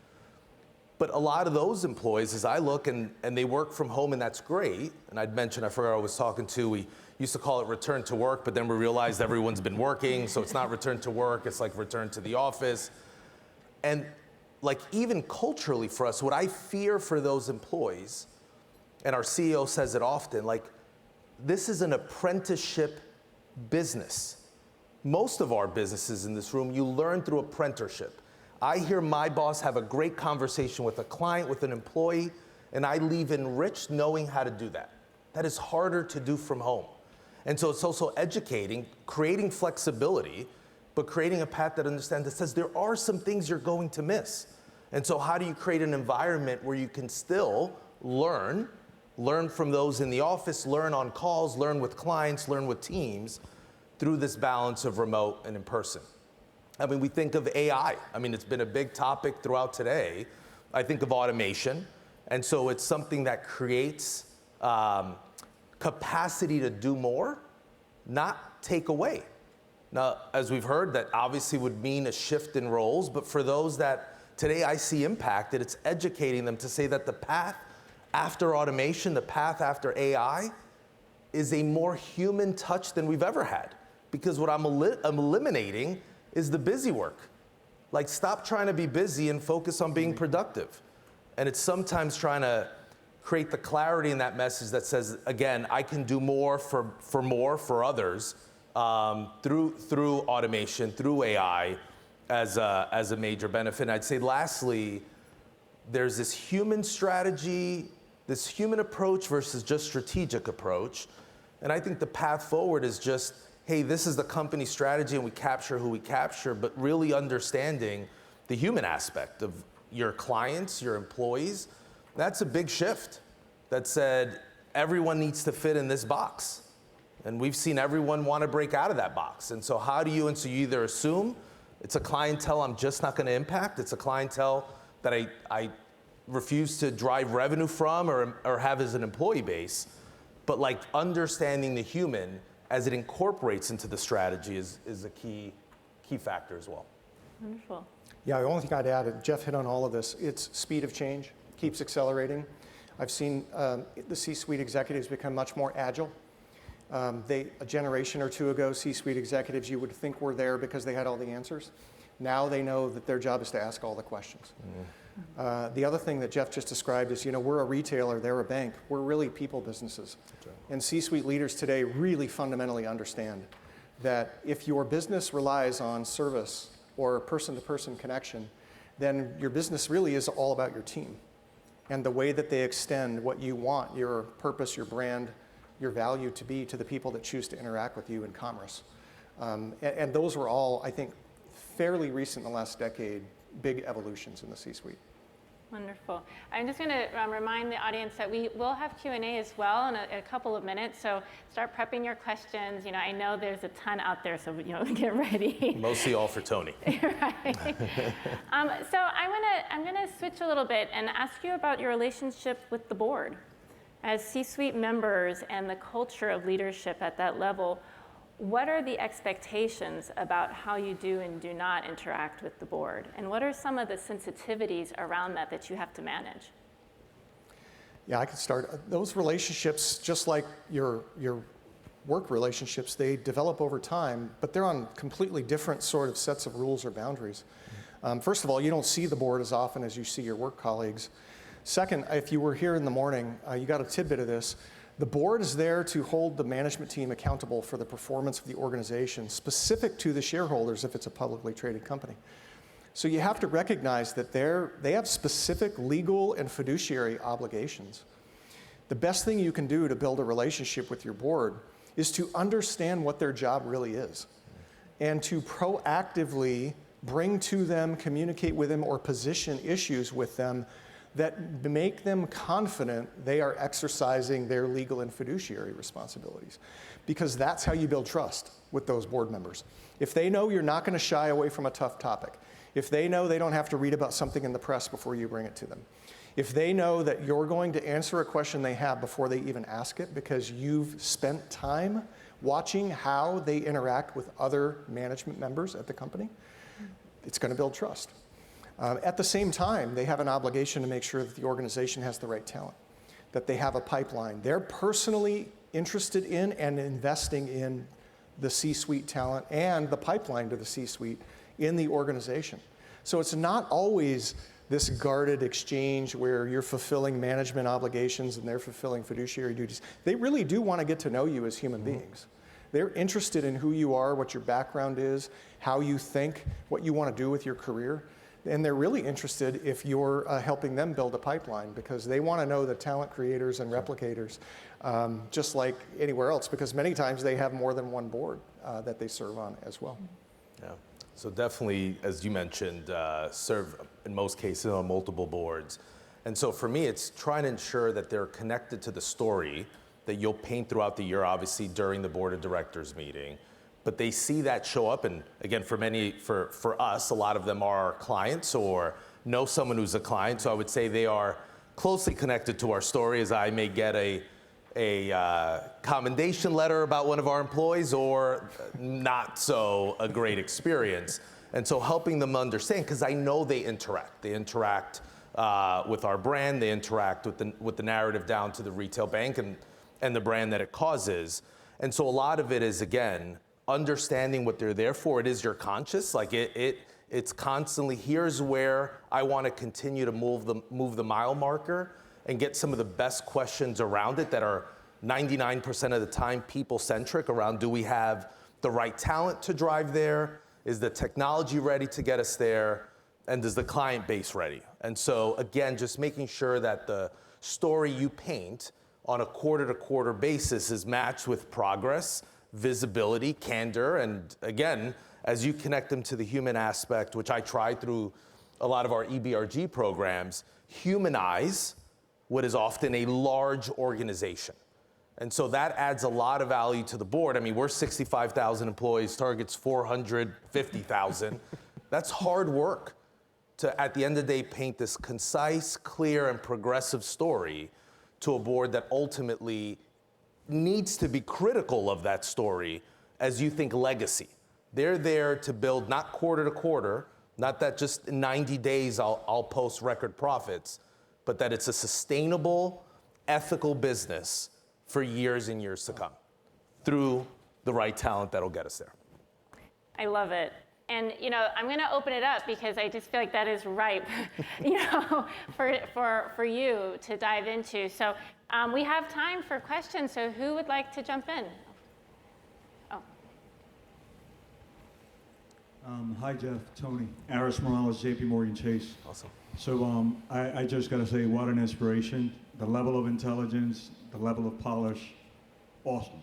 But a lot of those employees, as I look, and they work from home, and that's great. And I'd mentioned, I forgot I was talking to, we used to call it return to work, but then we realized everyone's been working, so it's not return to work, it's like return to the office. And like, even culturally for us, what I fear for those employees, and our CEO says it often, like, this is an apprenticeship business. Most of our businesses in this room, you learn through apprenticeship. I hear my boss have a great conversation with a client, with an employee, and I leave enriched knowing how to do that. That is harder to do from home. And so it's also educating, creating flexibility, but creating a path that understands, that says there are some things you're going to miss. And so how do you create an environment where you can still learn from those in the office, learn on calls, learn with clients, learn with teams, through this balance of remote and in person? I mean, we think of AI. I mean, it's been a big topic throughout today. I think of automation. And so it's something that creates capacity to do more, not take away. Now, as we've heard, that obviously would mean a shift in roles, but for those that today I see impacted, it's educating them to say that the path after automation, the path after AI, is a more human touch than we've ever had. Because what I'm eliminating is the busy work. Like, stop trying to be busy and focus on being productive. And it's sometimes trying to create the clarity in that message that says, again, I can do more for others through automation, through AI as a major benefit. And I'd say lastly, there's this human strategy, this human approach versus just strategic approach. And I think the path forward is just, hey, this is the company strategy and we capture who we capture, but really understanding the human aspect of your clients, your employees. That's a big shift that said everyone needs to fit in this box. And we've seen everyone want to break out of that box. And so and so you either assume it's a clientele I'm just not going to impact, it's a clientele that I refuse to drive revenue from or have as an employee base, but like understanding the human as it incorporates into the strategy is a key factor as well. Wonderful. Yeah, the only thing I'd add, and Jeff hit on all of this, it's speed of change, keeps accelerating. I've seen the C-suite executives become much more agile. A generation or two ago, C-suite executives you would think were there because they had all the answers. Now they know that their job is to ask all the questions. The other thing that Jeff just described is, we're a retailer, they're a bank. We're really people businesses. Right. And C-suite leaders today really fundamentally understand that if your business relies on service or person-to-person connection, then your business really is all about your team and the way that they extend what you want, your purpose, your brand, your value to be to the people that choose to interact with you in commerce. And those were all, I think, fairly recent in the last decade, big evolutions in the C-suite. Wonderful. I'm just going to remind the audience that we will have Q&A as well in a couple of minutes, so start prepping your questions. I know there's a ton out there, so get ready. Mostly all for Tony. Right. So I'm going to switch a little bit and ask you about your relationship with the board. As C-suite members and the culture of leadership at that level, what are the expectations about how you do and do not interact with the board? And what are some of the sensitivities around that you have to manage? Yeah, I can start. Those relationships, just like your work relationships, they develop over time, but they're on completely different sort of sets of rules or boundaries. First of all, you don't see the board as often as you see your work colleagues. Second, if you were here in the morning, you got a tidbit of this. The board is there to hold the management team accountable for the performance of the organization, specific to the shareholders if it's a publicly traded company. So you have to recognize that they have specific legal and fiduciary obligations. The best thing you can do to build a relationship with your board is to understand what their job really is and to proactively bring to them, communicate with them, or position issues with them that make them confident they are exercising their legal and fiduciary responsibilities. Because that's how you build trust with those board members. If they know you're not going to shy away from a tough topic, if they know they don't have to read about something in the press before you bring it to them, if they know that you're going to answer a question they have before they even ask it because you've spent time watching how they interact with other management members at the company, it's going to build trust. At the same time, they have an obligation to make sure that the organization has the right talent, that they have a pipeline. They're personally interested in and investing in the C-suite talent and the pipeline to the C-suite in the organization. So it's not always this guarded exchange where you're fulfilling management obligations and they're fulfilling fiduciary duties. They really do want to get to know you as human beings. They're interested in who you are, what your background is, how you think, what you want to do with your career. And they're really interested if you're helping them build a pipeline because they want to know the talent creators and replicators, just like anywhere else, because many times they have more than one board that they serve on as well. Yeah. So definitely, as you mentioned, serve in most cases on multiple boards. And so for me, it's trying to ensure that they're connected to the story that you'll paint throughout the year, obviously during the board of directors meeting, but they see that show up. And again, for us, a lot of them are our clients or know someone who's a client. So I would say they are closely connected to our story, as I may get a commendation letter about one of our employees or not so a great experience. And so helping them understand, because I know they interact. They interact with our brand, they interact with the narrative down to the retail bank and the brand that it causes. And so a lot of it is, again, understanding what they're there for. It is your conscious, like it's constantly, here's where I want to continue to move the mile marker and get some of the best questions around it that are 99% of the time people-centric around, do we have the right talent to drive there? Is the technology ready to get us there? And is the client base ready? And so again, just making sure that the story you paint on a quarter-to-quarter basis is matched with progress, visibility, candor, and again, as you connect them to the human aspect, which I try through a lot of our EBRG programs, humanize what is often a large organization. And so that adds a lot of value to the board. I mean, we're 65,000 employees, target's 450,000. That's hard work to, at the end of the day, paint this concise, clear, and progressive story to a board that ultimately needs to be critical of that story as you think legacy. They're there to build not quarter to quarter, not that just in 90 days I'll post record profits, but that it's a sustainable, ethical business for years and years to come through the right talent that'll get us there. I love it. And I'm going to open it up because I just feel like that is ripe, for you to dive into. So we have time for questions. So who would like to jump in? Hi, Jeff, Tony. Aris Morales, JP Morgan Chase. Awesome. So I just got to say, what an inspiration. The level of intelligence, the level of polish, awesome.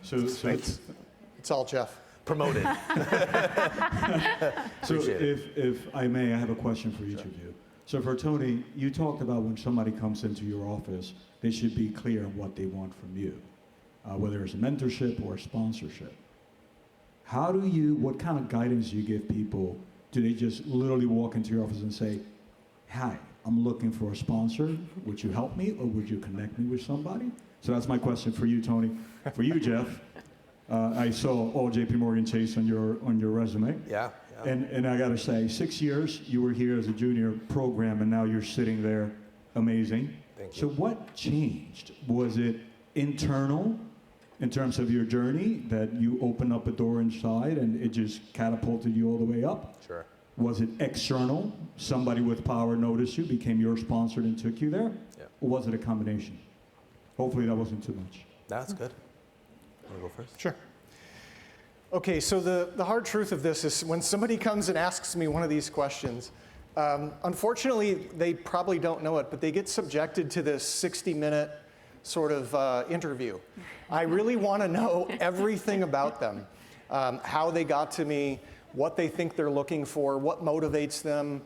So It's all Jeff. Promoted. So if I may, I have a question for each of you. So for Tony, you talked about when somebody comes into your office, they should be clear on what they want from you, whether it's a mentorship or a sponsorship. What kind of guidance do you give people? Do they just literally walk into your office and say, hi, I'm looking for a sponsor. Would you help me or would you connect me with somebody? So that's my question for you, Tony. For you, Jeff, I saw all JP Morgan Chase on your resume. Yeah. And I got to say, 6 years, you were here as a junior program and now you're sitting there, amazing. Thank you. So what changed? Was it internal? In terms of your journey, that you opened up a door inside and it just catapulted you all the way up? Sure. Was it external? Somebody with power noticed you, became your sponsor and took you there? Yeah. Or was it a combination? Hopefully that wasn't too much. That's good. Want to go first? Sure. Okay, so the hard truth of this is when somebody comes and asks me one of these questions, unfortunately, they probably don't know it, but they get subjected to this 60-minute sort of interview. I really want to know everything about them, how they got to me, what they think they're looking for, what motivates them,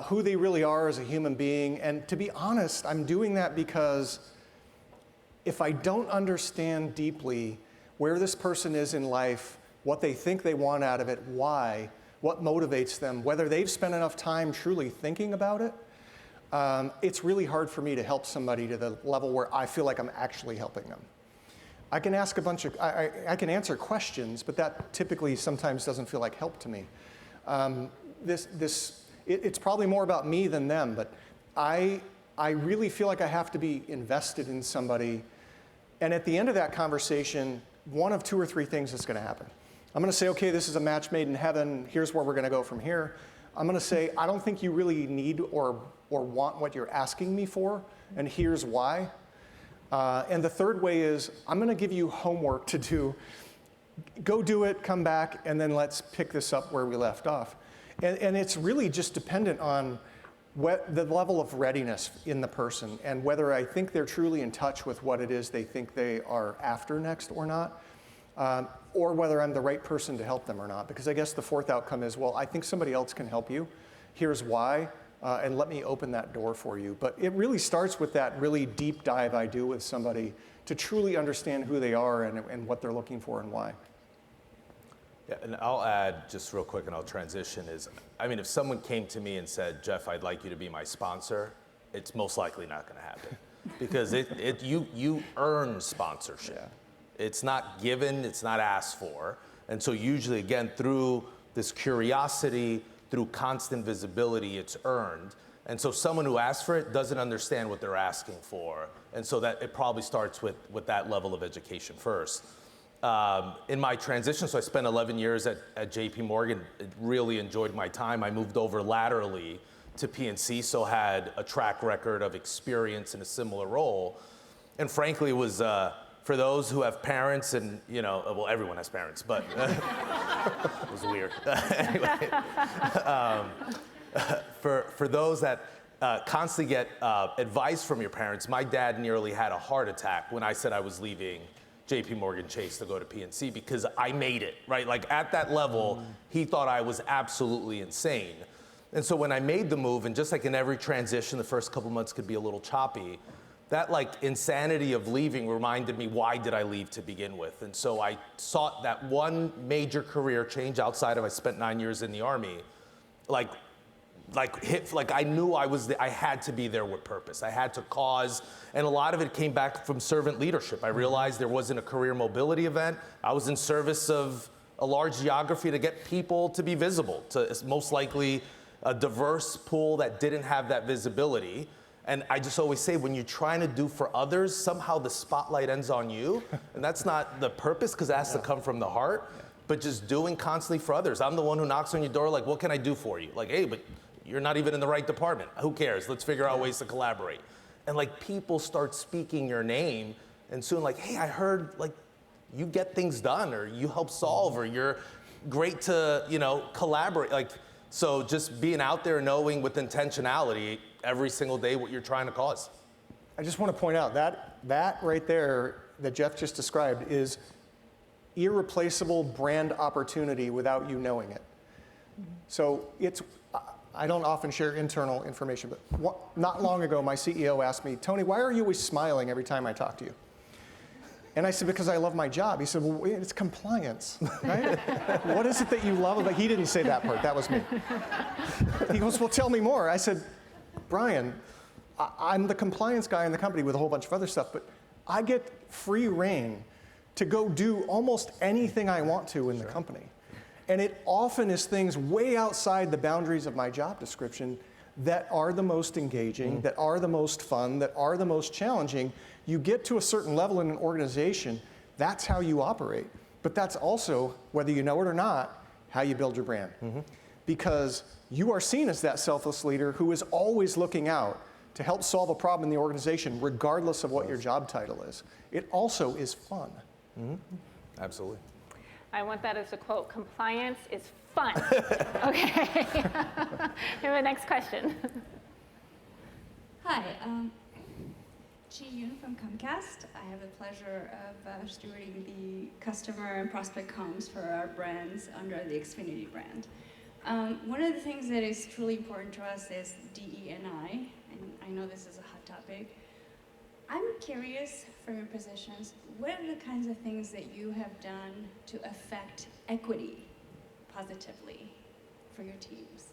who they really are as a human being. And to be honest, I'm doing that because if I don't understand deeply where this person is in life, what they think they want out of it, why, what motivates them, whether they've spent enough time truly thinking about it, it's really hard for me to help somebody to the level where I feel like I'm actually helping them. I can ask I can answer questions, but that typically sometimes doesn't feel like help to me. It's probably more about me than them, but I really feel like I have to be invested in somebody. And at the end of that conversation, one of two or three things is going to happen. I'm going to say, okay, this is a match made in heaven. Here's where we're going to go from here. I'm going to say, I don't think you really need or want what you're asking me for, and here's why. And the third way is, I'm going to give you homework to do. Go do it, come back, and then let's pick this up where we left off. And it's really just dependent on the level of readiness in the person and whether I think they're truly in touch with what it is they think they are after next or not, or whether I'm the right person to help them or not. Because I guess the fourth outcome is, well, I think somebody else can help you. Here's why. And let me open that door for you. But it really starts with that really deep dive I do with somebody to truly understand who they are and what they're looking for and why. Yeah, and I'll add just real quick and I'll transition is, I mean, if someone came to me and said, Jeff, I'd like you to be my sponsor, it's most likely not gonna happen. Because you earn sponsorship. Yeah. It's not given, it's not asked for. And so usually, again, through this curiosity, through constant visibility, it's earned. And so someone who asks for it doesn't understand what they're asking for. And so that it probably starts with that level of education first. In my transition, so I spent 11 years at JP Morgan, really enjoyed my time. I moved over laterally to PNC, so had a track record of experience in a similar role. And frankly, it was, for those who have parents and, well, everyone has parents, but it was weird. Anyway, for those that constantly get advice from your parents, my dad nearly had a heart attack when I said I was leaving JP Morgan Chase to go to PNC because I made it, right? Like at that level, he thought I was absolutely insane. And so when I made the move, and just like in every transition, the first couple months could be a little choppy, that like insanity of leaving reminded me, why did I leave to begin with? And so I sought that one major career change outside of, I spent 9 years in the Army, like I knew I had to be there with purpose. I had to cause, and a lot of it came back from servant leadership. I realized there wasn't a career mobility event. I was in service of a large geography to get people to be visible, to most likely a diverse pool that didn't have that visibility. And I just always say, when you're trying to do for others, somehow the spotlight ends on you. And that's not the purpose, because it has to come from the heart, but just doing constantly for others. I'm the one who knocks on your door like, what can I do for you? Like, hey, but you're not even in the right department. Who cares? Let's figure out ways to collaborate. And like people start speaking your name, and soon like, hey, I heard like you get things done, or you help solve, or you're great to, collaborate. Like, so just being out there, knowing with intentionality every single day what you're trying to cause. I just want to point out that right there that Jeff just described is irreplaceable brand opportunity without you knowing it. So I don't often share internal information, but not long ago, my CEO asked me, Tony, why are you always smiling every time I talk to you? And I said, because I love my job. He said, well, it's compliance, right? What is it that you love? He didn't say that part, that was me. He goes, well, tell me more. I said, Brian, I'm the compliance guy in the company with a whole bunch of other stuff, but I get free reign to go do almost anything I want to in the company. And it often is things way outside the boundaries of my job description that are the most engaging, that are the most fun, that are the most challenging. You get to a certain level in an organization, that's how you operate. But that's also, whether you know it or not, how you build your brand. Because you are seen as that selfless leader who is always looking out to help solve a problem in the organization, regardless of what your job title is. It also is fun. Absolutely. I want that as a quote. Compliance is fun. Okay. We have a next question. Hi, Chi Yoon from Comcast. I have the pleasure of stewarding the customer and prospect comms for our brands under the Xfinity brand. One of the things that is truly important to us is DE&I, and I know this is a hot topic. I'm curious, from your positions, what are the kinds of things that you have done to affect equity positively for your teams?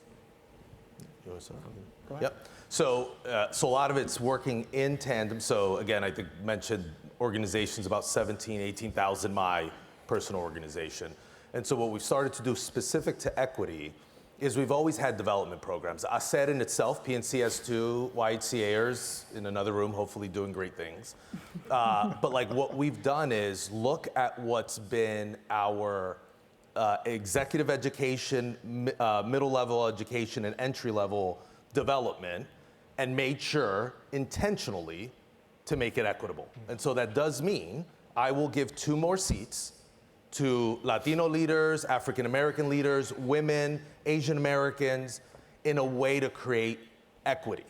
You want to start? Go ahead. Yep. So a lot of it's working in tandem. So again, I think mentioned organizations about 17, 18,000, my personal organization. And so what we've started to do specific to equity is we've always had development programs. ASED in itself, PNC has 2 YHCAers in another room, hopefully doing great things. But like what we've done is look at what's been our executive education, middle level education, and entry level development, and made sure intentionally to make it equitable. And so that does mean I will give 2 more seats to Latino leaders, African American leaders, women, Asian Americans, in a way to create equity.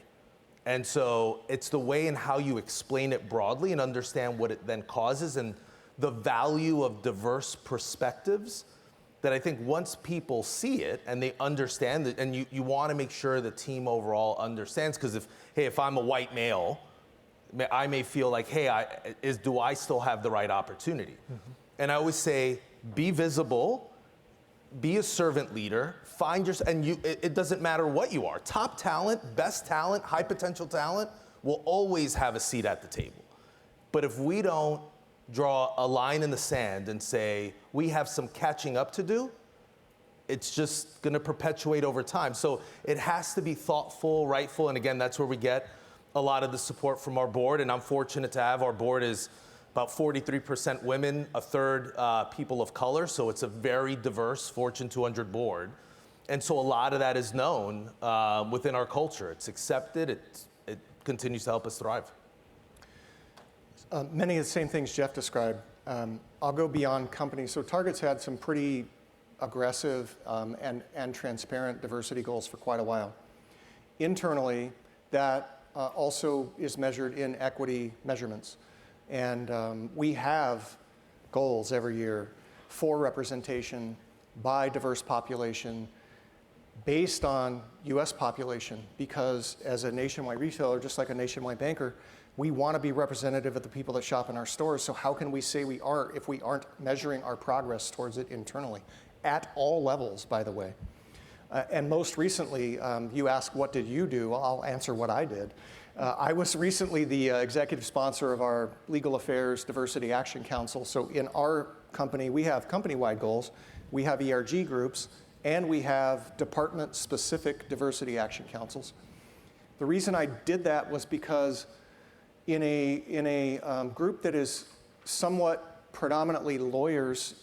And so it's the way in how you explain it broadly and understand what it then causes and the value of diverse perspectives that I think once people see it and they understand it, and you want to make sure the team overall understands, because if I'm a white male, I may feel like, hey, do I still have the right opportunity? And I always say, be visible, be a servant leader, find your, and it doesn't matter what you are. Top talent, best talent, high potential talent will always have a seat at the table. But if we don't draw a line in the sand and say, we have some catching up to do, it's just gonna perpetuate over time. So it has to be thoughtful, rightful, and again, that's where we get a lot of the support from our board, and I'm fortunate to have, our board is about 43% women, a third people of color, so it's a very diverse Fortune 200 board. And so a lot of that is known within our culture. It's accepted, it continues to help us thrive. Many of the same things Jeff described. I'll go beyond companies. So Target's had some pretty aggressive and transparent diversity goals for quite a while. Internally, that also is measured in equity measurements. And we have goals every year for representation by diverse population based on US population, because as a nationwide retailer, just like a nationwide banker, we want to be representative of the people that shop in our stores. So how can we say we are if we aren't measuring our progress towards it internally? At all levels, by the way. And most recently, you asked, what did you do? Well, I'll answer what I did. I was recently the executive sponsor of our Legal Affairs Diversity Action Council. So in our company, we have company-wide goals, we have ERG groups, and we have department-specific diversity action councils. The reason I did that was because in a group that is somewhat predominantly lawyers,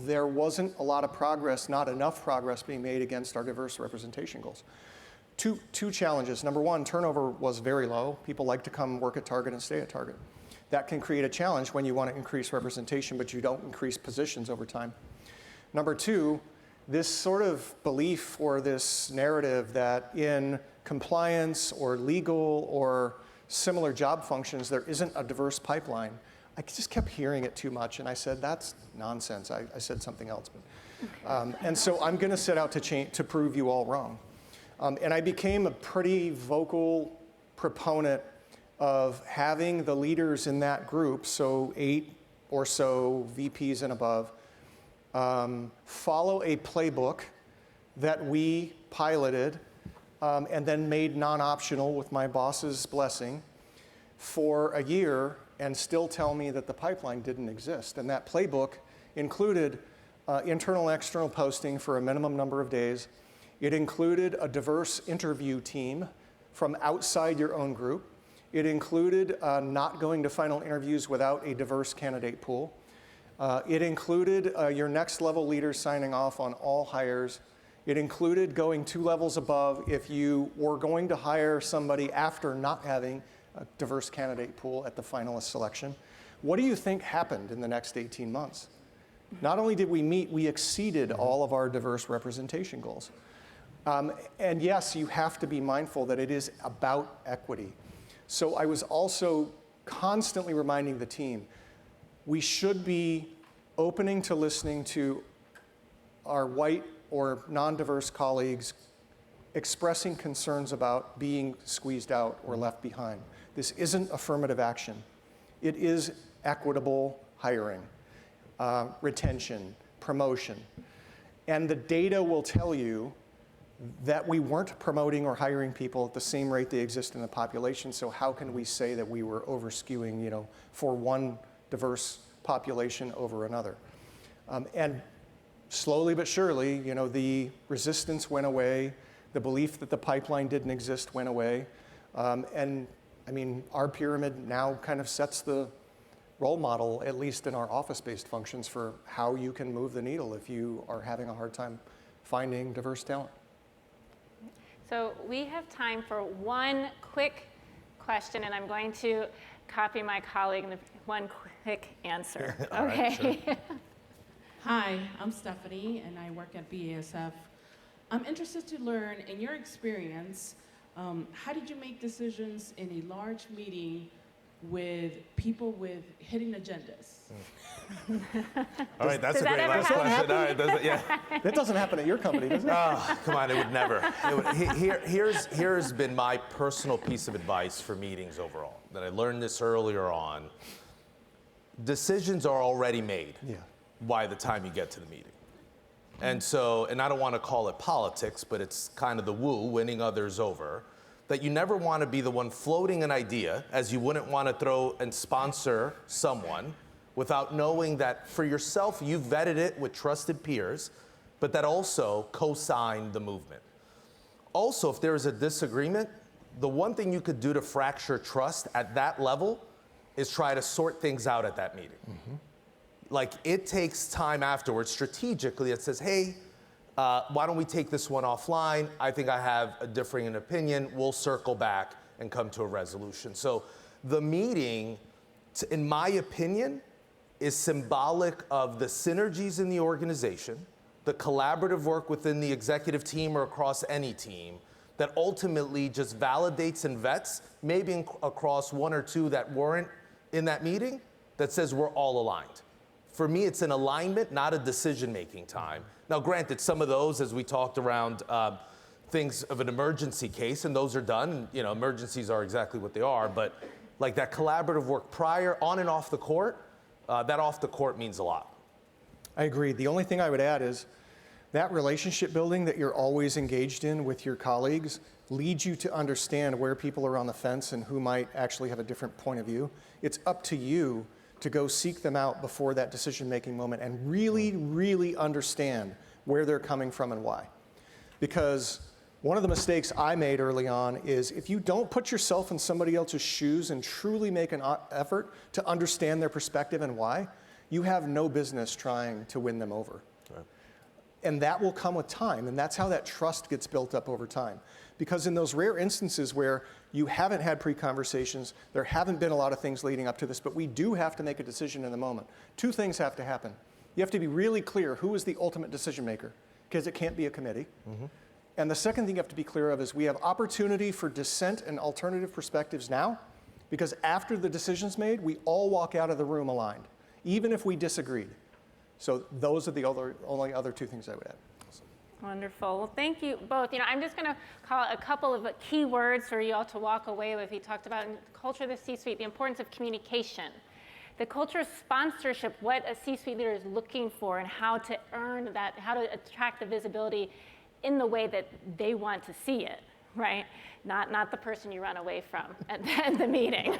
there wasn't a lot of progress, not enough progress being made against our diverse representation goals. Two challenges. Number one, turnover was very low. People like to come work at Target and stay at Target. That can create a challenge when you want to increase representation, but you don't increase positions over time. Number two, this sort of belief or this narrative that in compliance or legal or similar job functions, there isn't a diverse pipeline. I just kept hearing it too much, and I said, that's nonsense. I said something else. But, and so I'm going to set out to prove you all wrong. And I became a pretty vocal proponent of having the leaders in that group, so 8 or so VPs and above, follow a playbook that we piloted and then made non-optional with my boss's blessing for a year, and still tell me that the pipeline didn't exist. And that playbook included internal and external posting for a minimum number of days. It included a diverse interview team from outside your own group. It included not going to final interviews without a diverse candidate pool. It included your next level leaders signing off on all hires. It included going 2 levels above if you were going to hire somebody after not having a diverse candidate pool at the finalist selection. What do you think happened in the next 18 months? Not only did we meet, we exceeded all of our diverse representation goals. And yes, you have to be mindful that it is about equity. So I was also constantly reminding the team, we should be opening to listening to our white or non-diverse colleagues expressing concerns about being squeezed out or left behind. This isn't affirmative action. It is equitable hiring, retention, promotion. And the data will tell you that we weren't promoting or hiring people at the same rate they exist in the population, so how can we say that we were over-skewing, for one diverse population over another? And slowly but surely, the resistance went away, the belief that the pipeline didn't exist went away, and I mean, our pyramid now kind of sets the role model, at least in our office-based functions, for how you can move the needle if you are having a hard time finding diverse talent. So we have time for one quick question, and I'm going to copy my colleague in one quick answer. Okay. Right, sure. Hi, I'm Stephanie, and I work at BASF. I'm interested to learn, in your experience, how did you make decisions in a large meeting with people with hidden agendas? All right, that's a great last question. All right, That doesn't happen at your company, does it? Oh, come on, it would never. Here's been my personal piece of advice for meetings overall, that I learned this earlier on. Decisions are already made by the time you get to the meeting. And so, and I don't want to call it politics, but it's kind of the woo, winning others over, that you never want to be the one floating an idea, as you wouldn't want to throw and sponsor someone without knowing that for yourself, you've vetted it with trusted peers, but that also co-sign the movement. Also, if there is a disagreement, the one thing you could do to fracture trust at that level is try to sort things out at that meeting. Like, it takes time afterwards, strategically, it says, hey, why don't we take this one offline? I think I have a differing opinion. We'll circle back and come to a resolution. So the meeting, in my opinion, is symbolic of the synergies in the organization, the collaborative work within the executive team or across any team that ultimately just validates and vets, maybe across one or two that weren't in that meeting, that says we're all aligned. For me, it's an alignment, not a decision-making time. Now, granted, some of those, as we talked around things of an emergency case, and those are done, you know, emergencies are exactly what they are, but like that collaborative work prior, on and off the court, that off the court means a lot. I agree. The only thing I would add is that relationship building that you're always engaged in with your colleagues leads you to understand where people are on the fence and who might actually have a different point of view. It's up to you to go seek them out before that decision-making moment and really, really understand where they're coming from and why. Because one of the mistakes I made early on is if you don't put yourself in somebody else's shoes and truly make an effort to understand their perspective and why, you have no business trying to win them over. Right. And that will come with time, and that's how that trust gets built up over time. Because in those rare instances where you haven't had pre-conversations, there haven't been a lot of things leading up to this, but we do have to make a decision in the moment. Two things have to happen. You have to be really clear who is the ultimate decision maker, because it can't be a committee. And the second thing you have to be clear of is we have opportunity for dissent and alternative perspectives now, because after the decision's made, we all walk out of the room aligned, even if we disagreed. So those are the only other two things I would add. Wonderful. Well, thank you both. You know, I'm just going to call a couple of key words for you all to walk away with. We talked about in the culture of the C-suite, the importance of communication, the culture of sponsorship, what a C-suite leader is looking for and how to earn that, how to attract the visibility in the way that they want to see it, right? Not the person you run away from at the meeting.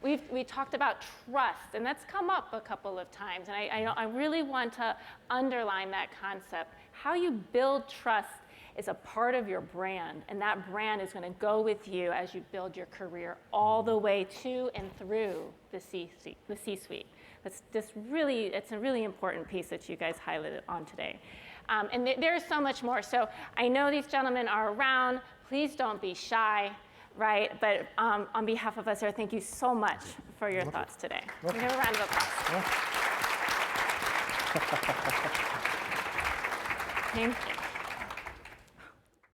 We talked about trust, and that's come up a couple of times, and I really want to underline that concept. How you build trust is a part of your brand, and that brand is going to go with you as you build your career all the way to and through the C-suite. That's just really, it's a really important piece that you guys highlighted on today. And there's so much more. So I know these gentlemen are around. Please don't be shy, right? But on behalf of us here, thank you so much for your thoughts today. Can we have a round of applause? Thank